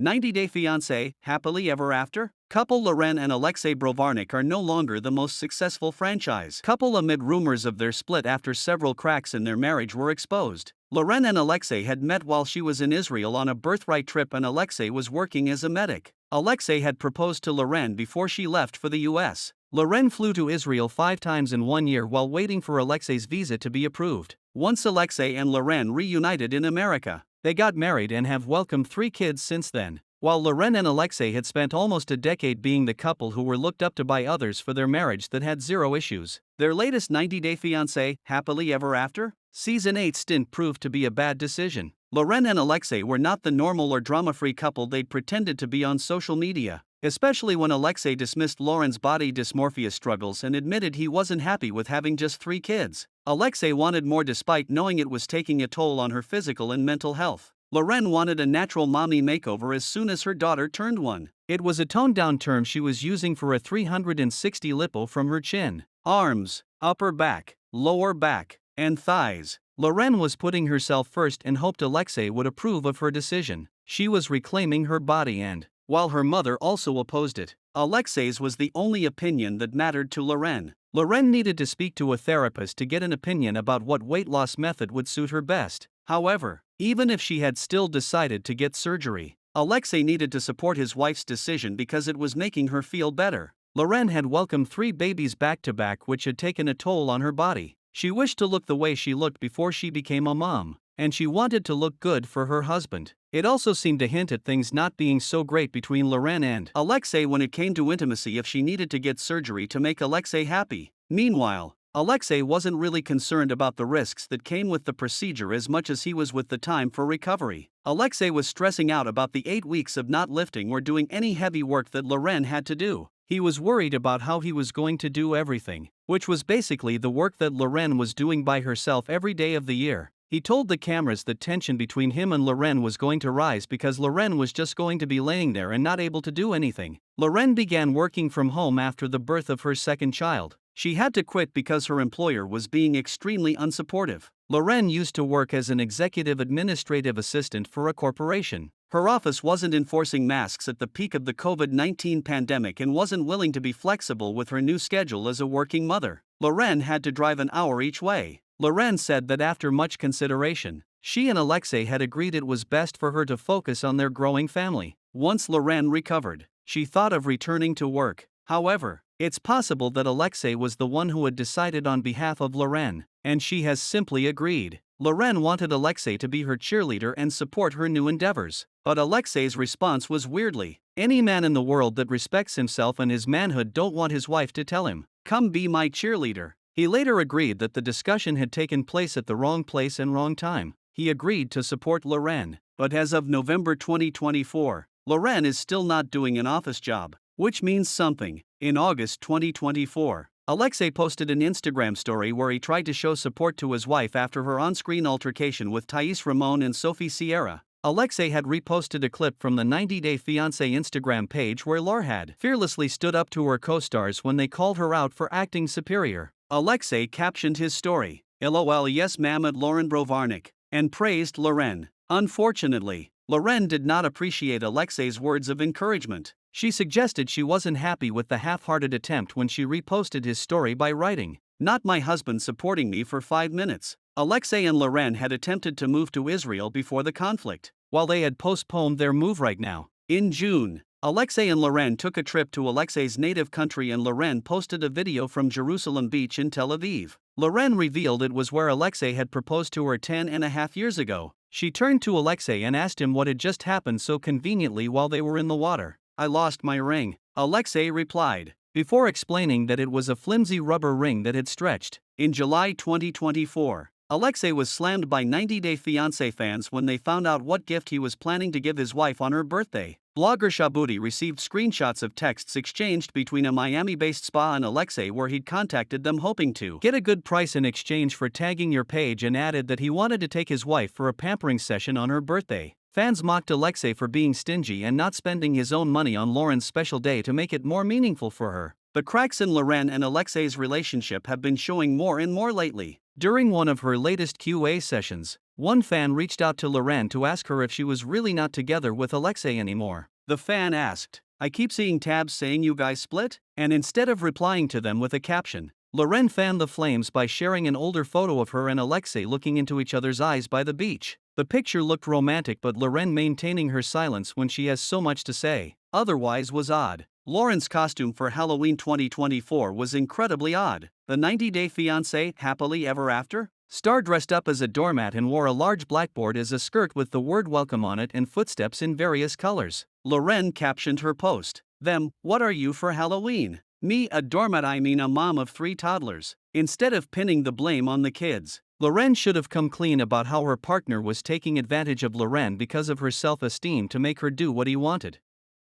90-Day Fiancé, Happily Ever After? Couple Loren and Alexei Brovarnik are no longer the most successful franchise couple amid rumors of their split after several cracks in their marriage were exposed. Loren and Alexei had met while she was in Israel on a birthright trip and Alexei was working as a medic. Alexei had proposed to Loren before she left for the US. Loren flew to Israel 5 times in 1 year while waiting for Alexei's visa to be approved. Once Alexei and Loren reunited in America, they got married and have welcomed 3 kids since then. While Loren and Alexei had spent almost a decade being the couple who were looked up to by others for their marriage that had 0 issues, their latest 90-Day Fiancé, Happily Ever After? Season 8 stint proved to be a bad decision. Loren and Alexei were not the normal or drama-free couple they'd pretended to be on social media, especially when Alexei dismissed Loren's body dysmorphia struggles and admitted he wasn't happy with having just 3 kids. Alexei wanted more despite knowing it was taking a toll on her physical and mental health. Loren wanted a natural mommy makeover as soon as her daughter turned 1. It was a toned-down term she was using for a 360 lipo from her chin, arms, upper back, lower back, and thighs. Loren was putting herself first and hoped Alexei would approve of her decision. She was reclaiming her body and, while her mother also opposed it, Alexei's was the only opinion that mattered to Loren. Loren needed to speak to a therapist to get an opinion about what weight loss method would suit her best. However, even if she had still decided to get surgery, Alexei needed to support his wife's decision because it was making her feel better. Loren had welcomed 3 babies back-to-back which had taken a toll on her body. She wished to look the way she looked before she became a mom, and she wanted to look good for her husband. It also seemed to hint at things not being so great between Loren and Alexei when it came to intimacy if she needed to get surgery to make Alexei happy. Meanwhile, Alexei wasn't really concerned about the risks that came with the procedure as much as he was with the time for recovery. Alexei was stressing out about the 8 weeks of not lifting or doing any heavy work that Loren had to do. He was worried about how he was going to do everything, which was basically the work that Loren was doing by herself every day of the year. He told the cameras that tension between him and Loren was going to rise because Loren was just going to be laying there and not able to do anything. Loren began working from home after the birth of her second child. She had to quit because her employer was being extremely unsupportive. Loren used to work as an executive administrative assistant for a corporation. Her office wasn't enforcing masks at the peak of the COVID-19 pandemic and wasn't willing to be flexible with her new schedule as a working mother. Loren had to drive an hour each way. Loren said that after much consideration, she and Alexei had agreed it was best for her to focus on their growing family. Once Loren recovered, she thought of returning to work. However, it's possible that Alexei was the one who had decided on behalf of Loren, and she has simply agreed. Loren wanted Alexei to be her cheerleader and support her new endeavors, but Alexei's response was weirdly, any man in the world that respects himself and his manhood don't want his wife to tell him, come be my cheerleader. He later agreed that the discussion had taken place at the wrong place and wrong time. He agreed to support Loren, but as of November 2024, Loren is still not doing an office job, which means something. In August 2024, Alexei posted an Instagram story where he tried to show support to his wife after her on-screen altercation with Thais Ramon and Sophie Sierra. Alexei had reposted a clip from the 90-Day Fiancé Instagram page where Loren had fearlessly stood up to her co-stars when they called her out for acting superior. Alexei captioned his story, "LOL yes ma'am at Loren Brovarnik," and praised Loren. Unfortunately, Loren did not appreciate Alexei's words of encouragement. She suggested she wasn't happy with the half-hearted attempt when she reposted his story by writing, "Not my husband supporting me for 5 minutes." Alexei and Loren had attempted to move to Israel before the conflict, while they had postponed their move right now. In June, Alexei and Loren took a trip to Alexei's native country and Loren posted a video from Jerusalem Beach in Tel Aviv. Loren revealed it was where Alexei had proposed to her 10.5 years ago. She turned to Alexei and asked him what had just happened so conveniently while they were in the water. "I lost my ring," Alexei replied, before explaining that it was a flimsy rubber ring that had stretched. In July 2024, Alexei was slammed by 90-Day Fiancé fans when they found out what gift he was planning to give his wife on her birthday. Blogger Shabuti received screenshots of texts exchanged between a Miami-based spa and Alexei where he'd contacted them hoping to get a good price in exchange for tagging your page and added that he wanted to take his wife for a pampering session on her birthday. Fans mocked Alexei for being stingy and not spending his own money on Loren's special day to make it more meaningful for her. The cracks in Loren and Alexei's relationship have been showing more and more lately. During one of her latest QA sessions, one fan reached out to Loren to ask her if she was really not together with Alexei anymore. The fan asked, "I keep seeing tabs saying you guys split?" And instead of replying to them with a caption, Loren fanned the flames by sharing an older photo of her and Alexei looking into each other's eyes by the beach. The picture looked romantic, but Loren maintaining her silence when she has so much to say. Otherwise was odd. Loren's costume for Halloween 2024 was incredibly odd. The 90-Day Fiancé Happily Ever After star dressed up as a doormat and wore a large blackboard as a skirt with the word welcome on it and footsteps in various colors. Loren captioned her post, "Them, what are you for Halloween? Me, a doormat, I mean a mom of 3 toddlers." Instead of pinning the blame on the kids, Loren should have come clean about how her partner was taking advantage of Loren because of her self-esteem to make her do what he wanted.